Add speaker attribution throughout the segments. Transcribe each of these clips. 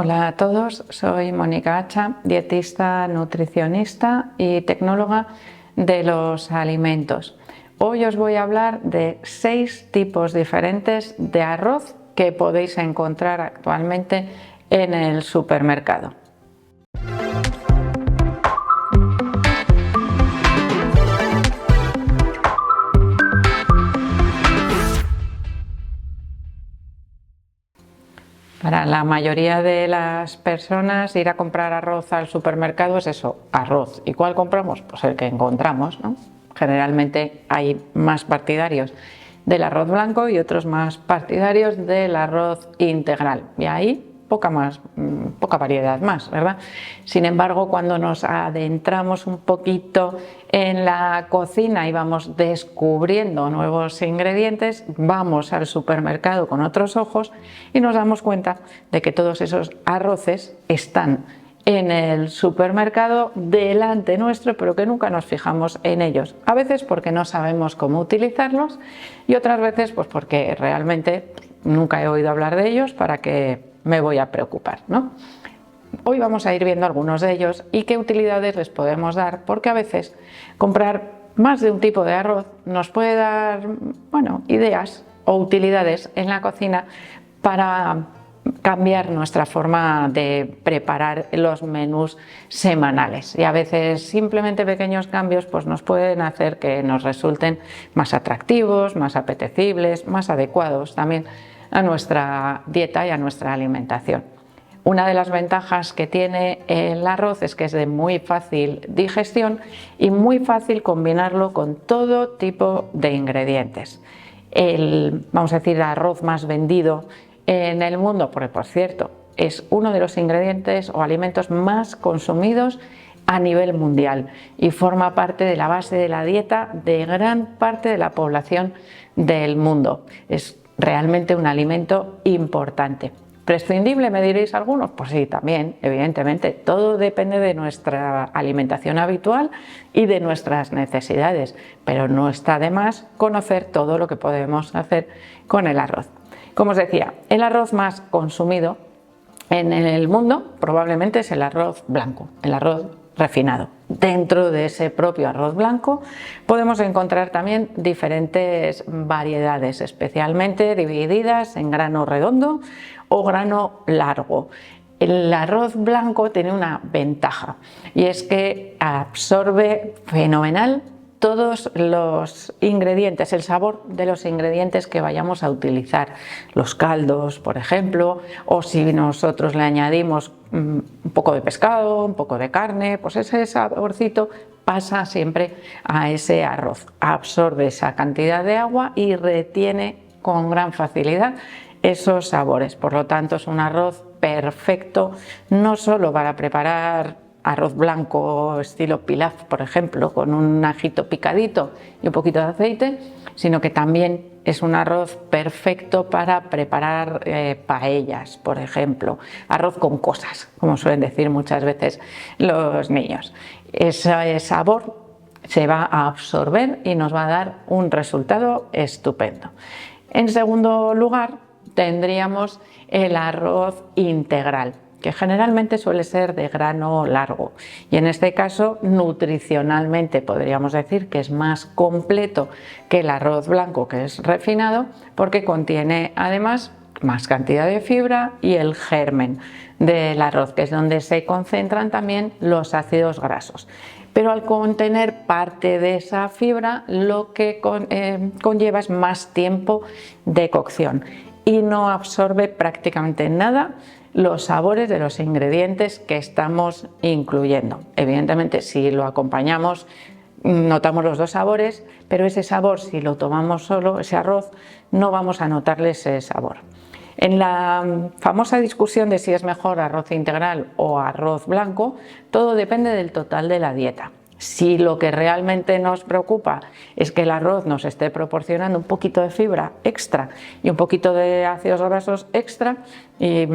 Speaker 1: Hola a todos, soy Mónica Hacha, dietista, nutricionista y tecnóloga de los alimentos. Hoy os voy a hablar de 6 tipos diferentes de arroz que podéis encontrar actualmente en el supermercado. Para la mayoría de las personas, ir a comprar arroz al supermercado es eso, arroz. ¿Y cuál compramos? Pues el que encontramos, ¿no? Generalmente hay más partidarios del arroz blanco y otros más partidarios del arroz integral. Y ahí poca variedad más, ¿verdad? Sin embargo, cuando nos adentramos un poquito en la cocina y vamos descubriendo nuevos ingredientes, vamos al supermercado con otros ojos y nos damos cuenta de que todos esos arroces están en el supermercado delante nuestro, pero que nunca nos fijamos en ellos. A veces porque no sabemos cómo utilizarlos y otras veces pues porque realmente nunca he oído hablar de ellos, para que me voy a preocupar, ¿no? Hoy vamos a ir viendo algunos de ellos y qué utilidades les podemos dar, porque a veces comprar más de un tipo de arroz nos puede dar, ideas o utilidades en la cocina para cambiar nuestra forma de preparar los menús semanales, y a veces simplemente pequeños cambios pues nos pueden hacer que nos resulten más atractivos, más apetecibles, más adecuados también a nuestra dieta y a nuestra alimentación. Una de las ventajas que tiene el arroz es que es de muy fácil digestión y muy fácil combinarlo con todo tipo de ingredientes. El arroz más vendido en el mundo, porque por cierto es uno de los ingredientes o alimentos más consumidos a nivel mundial y forma parte de la base de la dieta de gran parte de la población del mundo. Es realmente un alimento importante. ¿Prescindible, me diréis algunos? Pues sí, también, evidentemente. Todo depende de nuestra alimentación habitual y de nuestras necesidades, pero no está de más conocer todo lo que podemos hacer con el arroz. Como os decía, el arroz más consumido en el mundo probablemente es el arroz blanco, el arroz refinado. Dentro de ese propio arroz blanco podemos encontrar también diferentes variedades, especialmente divididas en grano redondo o grano largo. El arroz blanco tiene una ventaja y es que absorbe fenomenal todos los ingredientes, el sabor de los ingredientes que vayamos a utilizar, los caldos, por ejemplo, o si nosotros le añadimos un poco de pescado, un poco de carne, pues ese saborcito pasa siempre a ese arroz, absorbe esa cantidad de agua y retiene con gran facilidad esos sabores. Por lo tanto, es un arroz perfecto no solo para preparar arroz blanco estilo pilaf, por ejemplo, con un ajito picadito y un poquito de aceite, sino que también es un arroz perfecto para preparar paellas, por ejemplo, arroz con cosas, como suelen decir muchas veces los niños. Ese sabor se va a absorber y nos va a dar un resultado estupendo. En segundo lugar, tendríamos el arroz integral, que generalmente suele ser de grano largo, y en este caso nutricionalmente podríamos decir que es más completo que el arroz blanco, que es refinado, porque contiene además más cantidad de fibra y el germen del arroz, que es donde se concentran también los ácidos grasos. Pero al contener parte de esa fibra, lo que conlleva es más tiempo de cocción y no absorbe prácticamente nada los sabores de los ingredientes que estamos incluyendo. Evidentemente, si lo acompañamos, notamos los dos sabores, pero ese sabor, si lo tomamos solo, ese arroz, no vamos a notarle ese sabor. En la famosa discusión de si es mejor arroz integral o arroz blanco, todo depende del total de la dieta. Si lo que realmente nos preocupa es que el arroz nos esté proporcionando un poquito de fibra extra y un poquito de ácidos grasos extra, y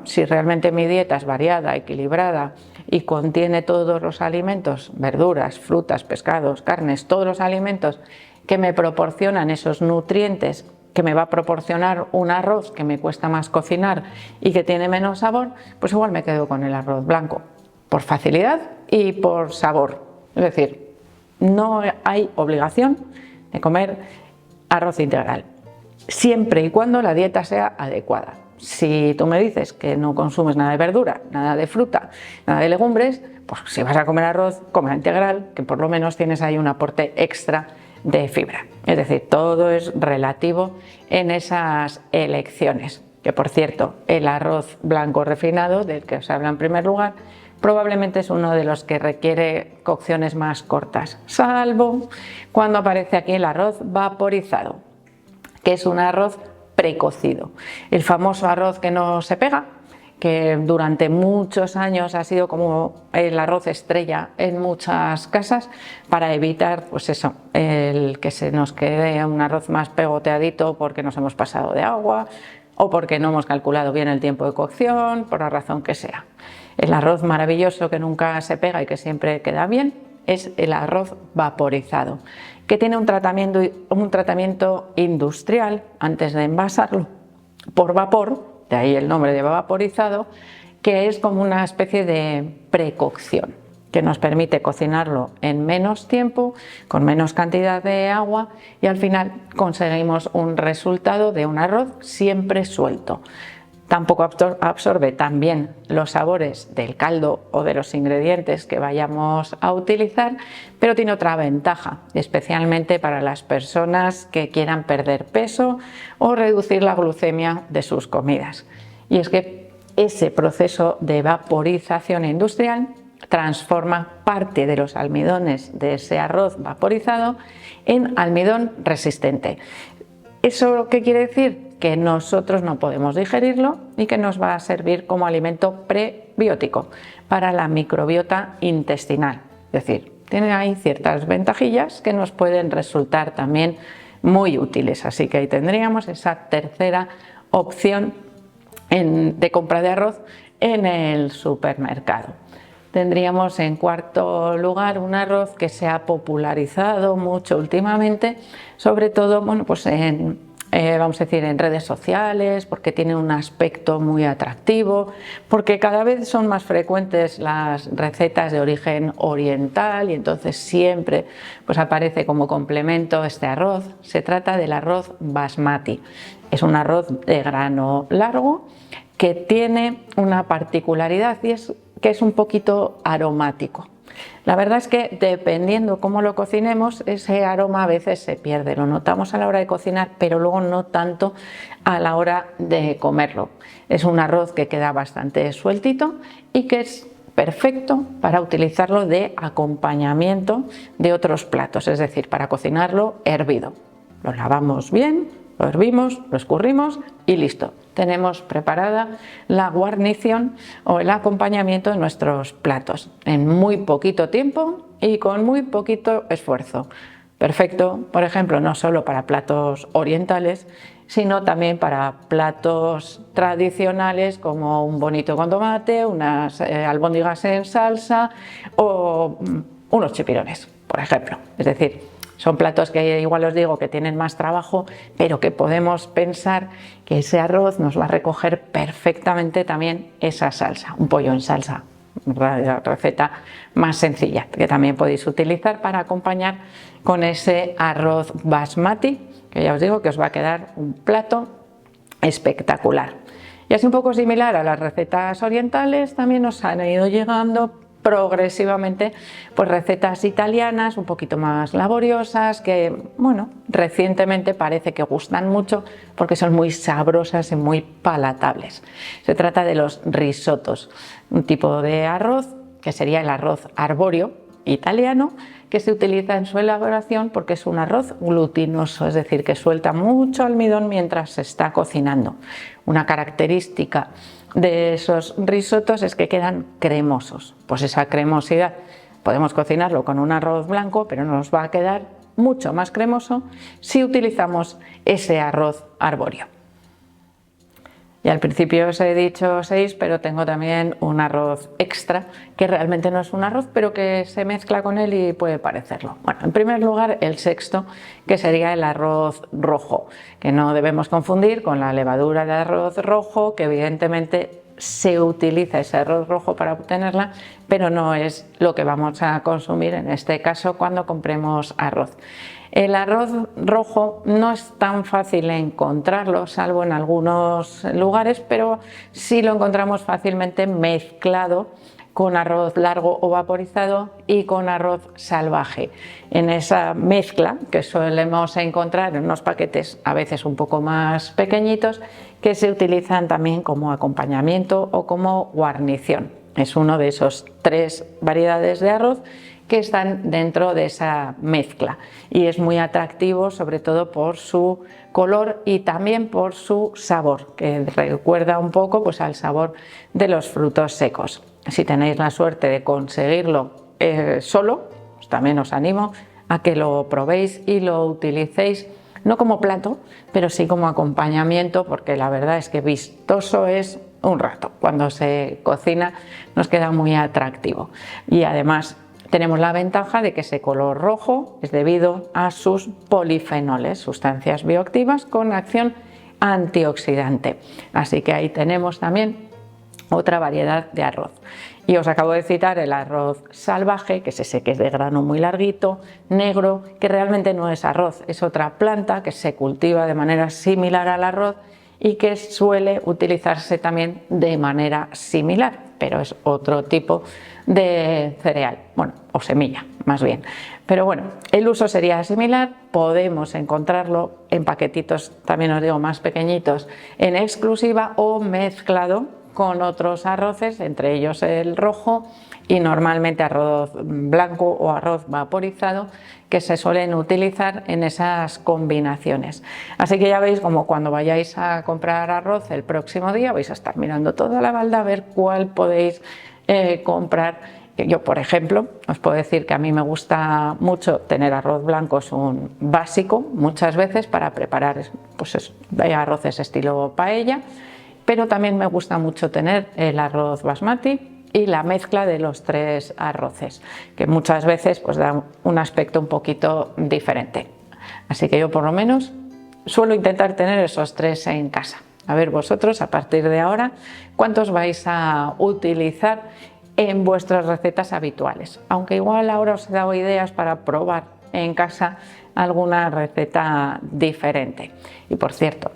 Speaker 1: si realmente mi dieta es variada, equilibrada y contiene todos los alimentos, verduras, frutas, pescados, carnes, todos los alimentos que me proporcionan esos nutrientes que me va a proporcionar un arroz que me cuesta más cocinar y que tiene menos sabor, pues igual me quedo con el arroz blanco, por facilidad y por sabor. Es decir, no hay obligación de comer arroz integral, siempre y cuando la dieta sea adecuada. Si tú me dices que no consumes nada de verdura, nada de fruta, nada de legumbres, pues si vas a comer arroz, come integral, que por lo menos tienes ahí un aporte extra de fibra. Es decir, todo es relativo en esas elecciones. Que por cierto, el arroz blanco refinado, del que os hablo en primer lugar, probablemente es uno de los que requiere cocciones más cortas, salvo cuando aparece aquí el arroz vaporizado, que es un arroz precocido. El famoso arroz que no se pega, que durante muchos años ha sido como el arroz estrella en muchas casas, para evitar, pues eso, el que se nos quede un arroz más pegoteadito porque nos hemos pasado de agua o porque no hemos calculado bien el tiempo de cocción, por la razón que sea. El arroz maravilloso que nunca se pega y que siempre queda bien es el arroz vaporizado, que tiene un tratamiento industrial antes de envasarlo por vapor, de ahí el nombre de vaporizado, que es como una especie de precocción, que nos permite cocinarlo en menos tiempo, con menos cantidad de agua, y al final conseguimos un resultado de un arroz siempre suelto. Tampoco absorbe tan bien los sabores del caldo o de los ingredientes que vayamos a utilizar, pero tiene otra ventaja, especialmente para las personas que quieran perder peso o reducir la glucemia de sus comidas. Y es que ese proceso de vaporización industrial transforma parte de los almidones de ese arroz vaporizado en almidón resistente. ¿Eso qué quiere decir? Que nosotros no podemos digerirlo y que nos va a servir como alimento prebiótico para la microbiota intestinal. Es decir, tiene ahí ciertas ventajillas que nos pueden resultar también muy útiles. Así que ahí tendríamos esa tercera opción de compra de arroz en el supermercado. Tendríamos en cuarto lugar un arroz que se ha popularizado mucho últimamente, sobre todo, bueno, pues vamos a decir, en redes sociales, porque tiene un aspecto muy atractivo, porque cada vez son más frecuentes las recetas de origen oriental y entonces siempre pues aparece como complemento este arroz. Se trata del arroz basmati. Es un arroz de grano largo que tiene una particularidad y es que es un poquito aromático. La verdad es que dependiendo cómo lo cocinemos, ese aroma a veces se pierde, lo notamos a la hora de cocinar, pero luego no tanto a la hora de comerlo. Es un arroz que queda bastante sueltito y que es perfecto para utilizarlo de acompañamiento de otros platos, es decir, para cocinarlo hervido. Lo lavamos bien, lo hervimos, lo escurrimos y listo. Tenemos preparada la guarnición o el acompañamiento de nuestros platos en muy poquito tiempo y con muy poquito esfuerzo. Perfecto, por ejemplo, no solo para platos orientales, sino también para platos tradicionales como un bonito con tomate, unas albóndigas en salsa o unos chipirones, por ejemplo. Es decir, son platos que igual os digo que tienen más trabajo, pero que podemos pensar que ese arroz nos va a recoger perfectamente también esa salsa, un pollo en salsa, la receta más sencilla que también podéis utilizar para acompañar con ese arroz basmati, que ya os digo que os va a quedar un plato espectacular. Y así un poco similar a las recetas orientales, también nos han ido llegando progresivamente pues recetas italianas un poquito más laboriosas que, bueno, recientemente parece que gustan mucho porque son muy sabrosas y muy palatables. Se trata de los risottos, un tipo de arroz que sería el arroz arbóreo italiano, que se utiliza en su elaboración porque es un arroz glutinoso, es decir, que suelta mucho almidón mientras se está cocinando. Una característica de esos risotos es que quedan cremosos. Pues esa cremosidad podemos cocinarlo con un arroz blanco, pero nos va a quedar mucho más cremoso si utilizamos ese arroz arbóreo. Y al principio os he dicho 6, pero tengo también un arroz extra, que realmente no es un arroz, pero que se mezcla con él y puede parecerlo. Bueno, en primer lugar, el sexto, que sería el arroz rojo, que no debemos confundir con la levadura de arroz rojo, que evidentemente se utiliza ese arroz rojo para obtenerla, pero no es lo que vamos a consumir en este caso cuando compremos arroz. El arroz rojo no es tan fácil encontrarlo, salvo en algunos lugares, pero sí lo encontramos fácilmente mezclado con arroz largo o vaporizado y con arroz salvaje. En esa mezcla que solemos encontrar en unos paquetes a veces un poco más pequeñitos, que se utilizan también como acompañamiento o como guarnición. Es uno de esos 3 variedades de arroz que están dentro de esa mezcla y es muy atractivo, sobre todo por su color y también por su sabor, que recuerda un poco pues al sabor de los frutos secos. Si tenéis la suerte de conseguirlo solo, pues también os animo a que lo probéis y lo utilicéis no como plato, pero sí como acompañamiento, porque la verdad es que vistoso es un rato. Cuando se cocina nos queda muy atractivo y además tenemos la ventaja de que ese color rojo es debido a sus polifenoles, sustancias bioactivas con acción antioxidante. Así que ahí tenemos también otra variedad de arroz. Y os acabo de citar el arroz salvaje, que es ese que es de grano muy larguito, negro, que realmente no es arroz, es otra planta que se cultiva de manera similar al arroz y que suele utilizarse también de manera similar, pero es otro tipo de cereal, bueno, o semilla más bien. Pero bueno, el uso sería similar, podemos encontrarlo en paquetitos, también os digo, más pequeñitos, en exclusiva o mezclado con otros arroces, entre ellos el rojo y normalmente arroz blanco o arroz vaporizado, que se suelen utilizar en esas combinaciones. Así que ya veis como cuando vayáis a comprar arroz el próximo día vais a estar mirando toda la balda a ver cuál podéis comprar. Yo, por ejemplo, os puedo decir que a mí me gusta mucho tener arroz blanco, es un básico muchas veces para preparar pues arroces estilo paella, pero también me gusta mucho tener el arroz basmati y la mezcla de los 3 arroces, que muchas veces pues da un aspecto un poquito diferente. Así que yo por lo menos suelo intentar tener esos 3 en casa. A ver vosotros a partir de ahora cuántos vais a utilizar en vuestras recetas habituales, aunque igual ahora os he dado ideas para probar en casa alguna receta diferente. Y por cierto,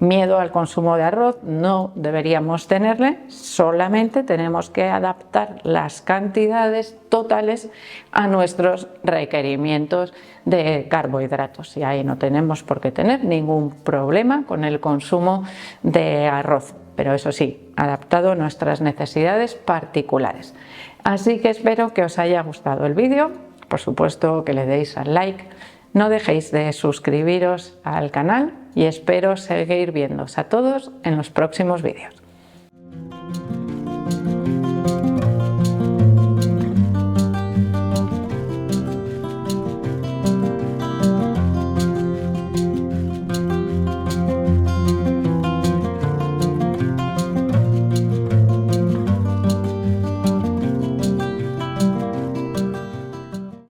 Speaker 1: miedo al consumo de arroz no deberíamos tenerle, solamente tenemos que adaptar las cantidades totales a nuestros requerimientos de carbohidratos y ahí no tenemos por qué tener ningún problema con el consumo de arroz, pero eso sí, adaptado a nuestras necesidades particulares. Así que espero que os haya gustado el vídeo, por supuesto que le deis al like. No dejéis de suscribiros al canal y espero seguir viéndoos a todos en los próximos vídeos.